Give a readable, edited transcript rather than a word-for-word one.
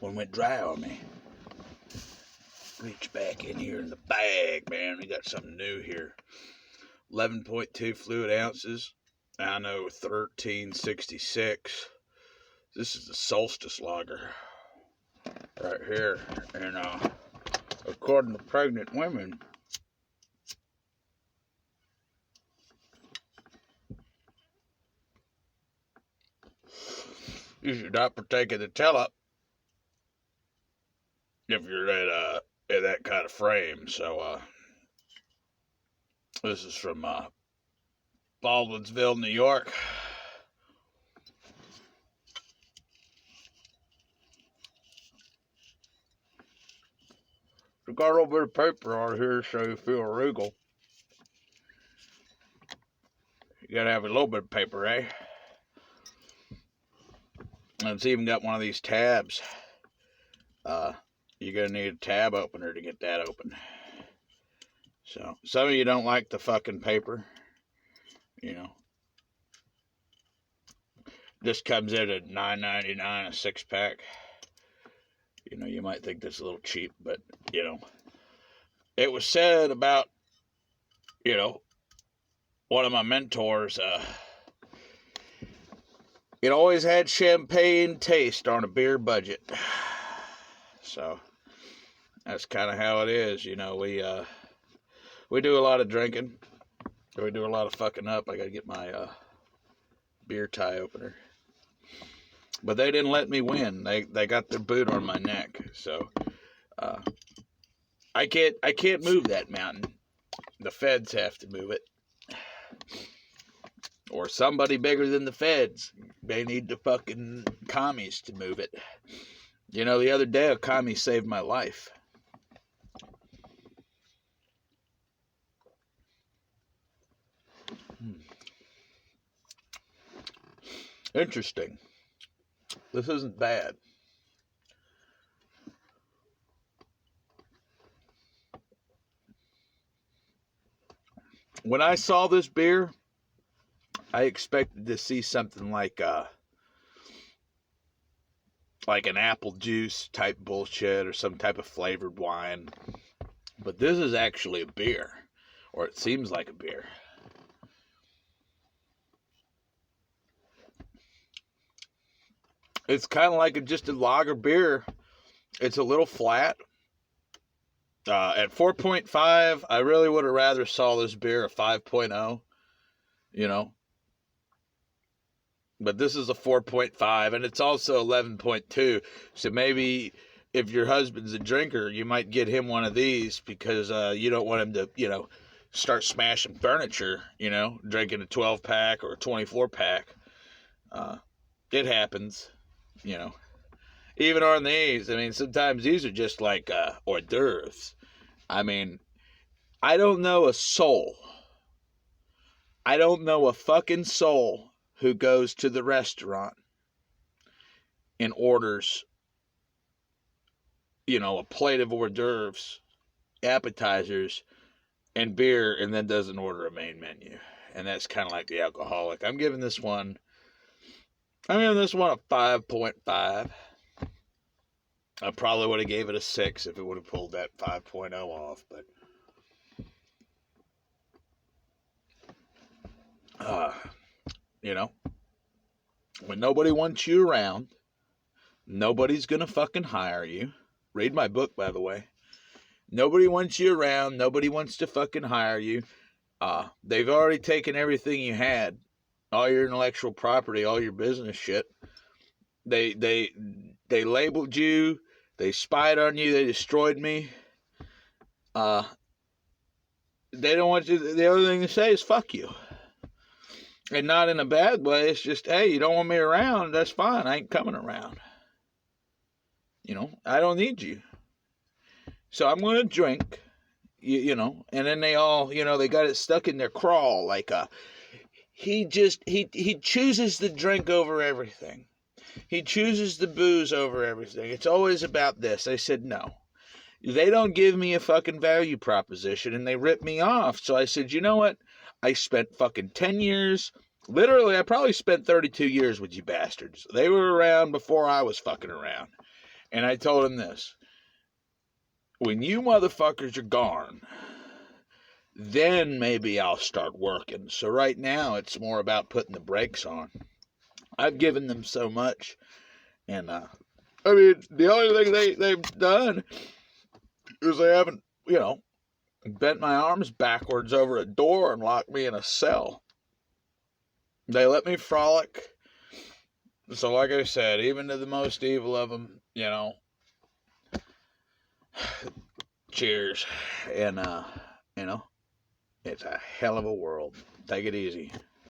one went dry on me. Reach back in here in the bag, man. We got something new here. 11.2 fluid ounces. I know 1366. This is the Solstice lager right here. And according to pregnant women, you should not partake of the tell-up if you're in that kind of frame. So this is from Baldwinsville, New York. We got a little bit of paper on here so you feel regal. You gotta have a little bit of paper, eh? And it's even got one of these tabs. You're gonna need a tab opener to get that open. So, some of you don't like the fucking paper. You know. This comes in at $9.99 a 6-pack. You know, you might think this is a little cheap, but, you know, it was said about, you know, one of my mentors, it always had champagne taste on a beer budget. So, that's kind of how it is, you know, we do a lot of drinking. We do a lot of fucking up. I gotta get my, beer tie opener. But they didn't let me win. They got their boot on my neck. So I can't move that mountain. The feds have to move it. Or somebody bigger than the feds. They need the fucking commies to move it. You know, the other day a commie saved my life. Interesting. This isn't bad. When I saw this beer, I expected to see something like an apple juice type bullshit or some type of flavored wine. But this is actually a beer, or it seems like a beer. It's kind of like just a lager beer. It's a little flat. At 4.5, I really would have rather saw this beer a 5.0, you know. But this is a 4.5, and it's also 11.2. So maybe if your husband's a drinker, you might get him one of these because you don't want him to, you know, start smashing furniture, you know, drinking a 12-pack or a 24-pack. It happens. You know, even on these, I mean, sometimes these are just like hors d'oeuvres. I mean, I don't know a soul. I don't know a fucking soul who goes to the restaurant and orders, you know, a plate of hors d'oeuvres, appetizers, and beer, and then doesn't order a main menu. And that's kind of like the alcoholic. I'm giving this one a 5.5. I probably would have gave it a 6 if it would have pulled that 5.0 off, but you know, when nobody wants you around, nobody's gonna fucking hire you. Read my book, by the way. Nobody wants you around. Nobody wants to fucking hire you. They've already taken everything you had. All your intellectual property, all your business shit. They labeled you. They spied on you. They destroyed me. They don't want you. The other thing to say is fuck you. And not in a bad way. It's just, hey, you don't want me around. That's fine. I ain't coming around. You know, I don't need you. So I'm going to drink, you know. And then they all, you know, they got it stuck in their crawl like he chooses the drink over everything. He chooses the booze over everything. It's always about this. I said, no. They don't give me a fucking value proposition, and they rip me off. So I said, you know what? I spent fucking 10 years. Literally, I probably spent 32 years with you bastards. They were around before I was fucking around. And I told him this: when you motherfuckers are gone, then maybe I'll start working. So right now, it's more about putting the brakes on. I've given them so much, and I mean, the only thing they've done is they haven't, bent my arms backwards over a door and locked me in a cell. They let me frolic. So like I said, even to the most evil of them, cheers. And, it's a hell of a world. Take it easy.